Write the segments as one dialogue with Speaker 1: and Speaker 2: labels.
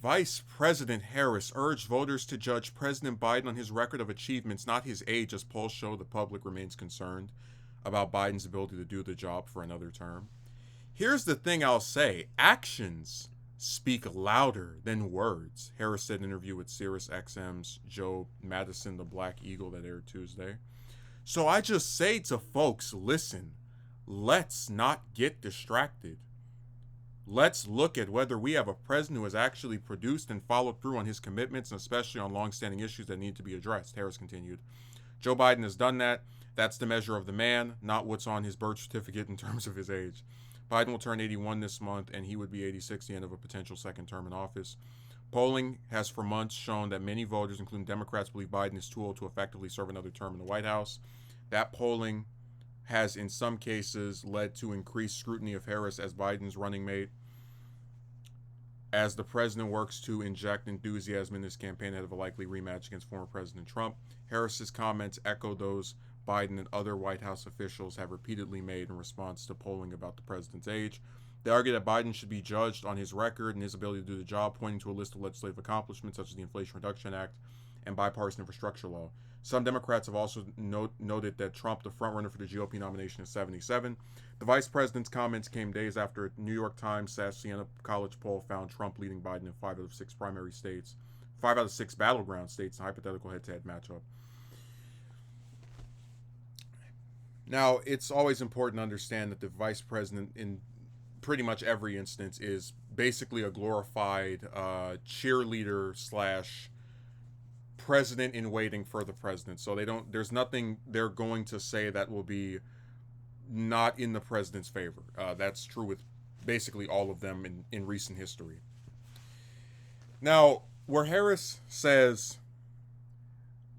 Speaker 1: Vice President Harris urged voters to judge President Biden on his record of achievements, not his age, as polls show the public remains concerned about Biden's ability to do the job for another term. Here's the thing I'll say: actions speak louder than words, Harris said in an interview with Sirius XM's Joe Madison, the Black Eagle, that aired Tuesday. So I just say to folks, listen, let's not get distracted. Let's look at whether we have a president who has actually produced and followed through on his commitments, and especially on longstanding issues that need to be addressed, Harris continued. Joe Biden has done that. That's the measure of the man, not what's on his birth certificate in terms of his age. Biden will turn 81 this month, and he would be 86 at the end of a potential second term in office. Polling has for months shown that many voters, including Democrats, believe Biden is too old to effectively serve another term in the White House. That polling has, in some cases, led to increased scrutiny of Harris as Biden's running mate, as the president works to inject enthusiasm in his campaign ahead of a likely rematch against former President Trump. Harris's comments echo those Biden and other White House officials have repeatedly made in response to polling about the president's age. They argue that Biden should be judged on his record and his ability to do the job, pointing to a list of legislative accomplishments such as the Inflation Reduction Act and bipartisan infrastructure law. Some Democrats have also noted that Trump, the frontrunner for the GOP nomination, is 77. The vice president's comments came days after a New York Times Siena College poll found Trump leading Biden in 5 out of 6 primary states, 5 out of 6 battleground states in a hypothetical head-to-head matchup. Now, it's always important to understand that the vice president, in pretty much every instance, is basically a glorified cheerleader slash president in waiting for the president. So there's nothing they're going to say that will be not in the president's favor. That's true with basically all of them in recent history. Now, where Harris says,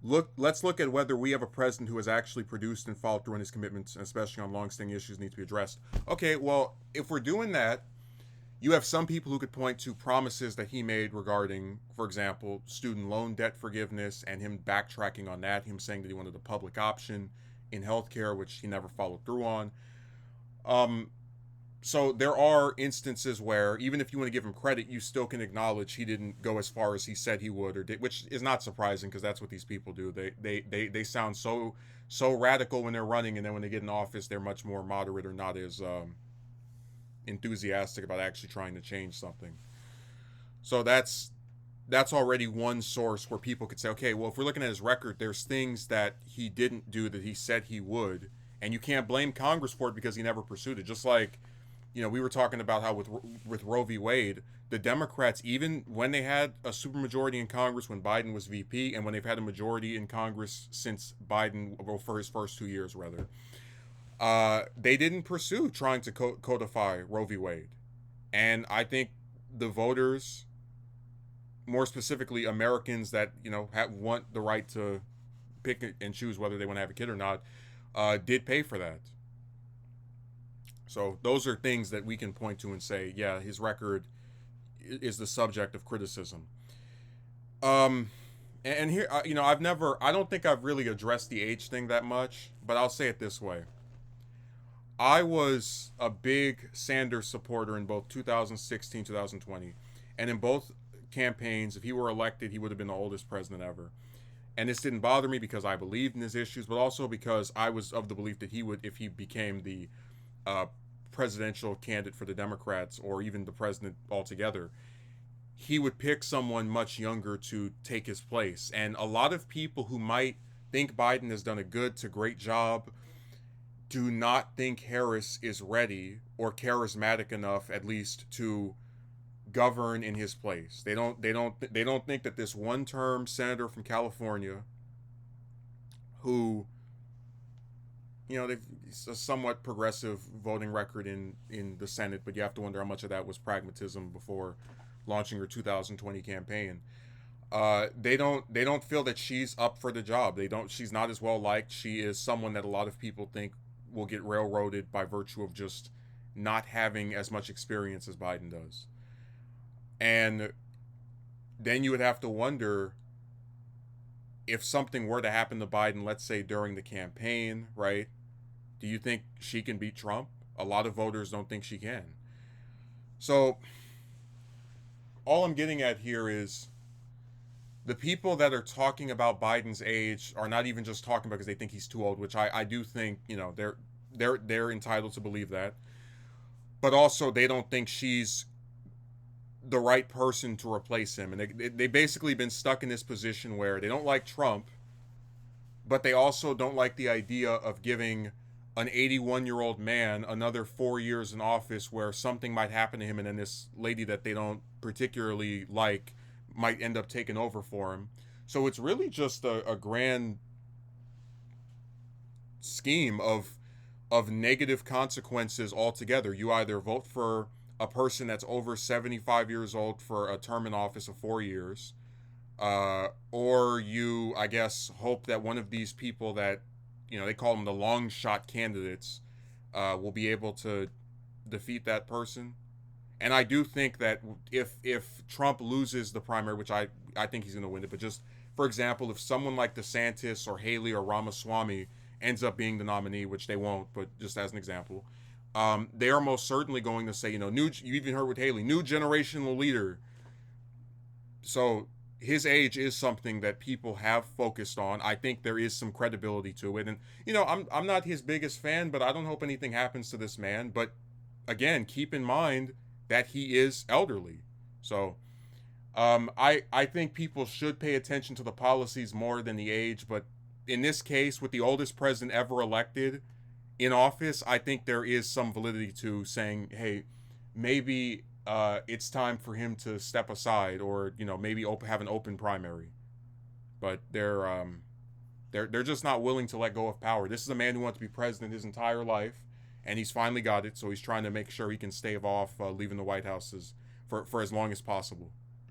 Speaker 1: let's look at whether we have a president who has actually produced and followed through on his commitments, and especially on longstanding issues need to be addressed. Okay, well, if we're doing that, you have some people who could point to promises that he made regarding, for example, student loan debt forgiveness and him backtracking on that, him saying that he wanted a public option in healthcare, which he never followed through on. So there are instances where, even if you want to give him credit, you still can acknowledge he didn't go as far as he said he would, or did, which is not surprising because that's what these people do. They sound so radical when they're running, and then when they get in office, they're much more moderate or not as enthusiastic about actually trying to change something. So that's already one source where people could say, okay, well, if we're looking at his record, there's things that he didn't do that he said he would, and you can't blame Congress for it because he never pursued it. Just like, we were talking about how with Roe v. Wade, the Democrats, even when they had a supermajority in Congress when Biden was VP, and when they've had a majority in Congress since Biden, well, for his first 2 years rather, they didn't pursue trying to codify Roe v. Wade. And I think the voters, more specifically Americans that want the right to pick and choose whether they want to have a kid or not, did pay for that. So those are things that we can point to and say, yeah, his record is the subject of criticism. And here, I don't think I've really addressed the age thing that much, but I'll say it this way. I was a big Sanders supporter in both 2016, 2020, and in both campaigns, if he were elected, he would have been the oldest president ever. And this didn't bother me because I believed in his issues, but also because I was of the belief that he would, if he became the presidential candidate for the Democrats, or even the president altogether, he would pick someone much younger to take his place. And a lot of people who might think Biden has done a good to great job do not think Harris is ready or charismatic enough, at least, to govern in his place. They don't think that this one-term senator from California, who, they've a somewhat progressive voting record in the Senate, but you have to wonder how much of that was pragmatism before launching her 2020 campaign. They don't feel that she's up for the job. She's not as well liked. She is someone that a lot of people think will get railroaded by virtue of just not having as much experience as Biden does. And then you would have to wonder, if something were to happen to Biden, let's say during the campaign, right? Do you think she can beat Trump? A lot of voters don't think she can. So all I'm getting at here is the people that are talking about Biden's age are not even just talking because they think he's too old, which I do think, they're entitled to believe that. But also they don't think she's the right person to replace him. And they basically been stuck in this position where they don't like Trump, but they also don't like the idea of giving an 81-year-old man another 4 years in office where something might happen to him and then this lady that they don't particularly like might end up taking over for him. So it's really just a grand scheme of negative consequences altogether. You either vote for a person that's over 75 years old for a term in office of 4 years, or you, I guess, hope that one of these people that, they call them the long shot candidates, will be able to defeat that person. And I do think that if Trump loses the primary, which I think he's going to win it, but just for example, if someone like DeSantis or Haley or Ramaswamy ends up being the nominee, which they won't, but just as an example, they are most certainly going to say, you even heard with Haley, new generational leader. So his age is something that people have focused on. I think there is some credibility to it. And, I'm not his biggest fan, but I don't hope anything happens to this man. But again, keep in mind that he is elderly. So I think people should pay attention to the policies more than the age. But in this case, with the oldest president ever elected in office, I think there is some validity to saying, hey, maybe it's time for him to step aside, or maybe have an open primary. But they're just not willing to let go of power. This is a man who wanted to be president his entire life, and he's finally got it. So he's trying to make sure he can stave off leaving the White House for as long as possible.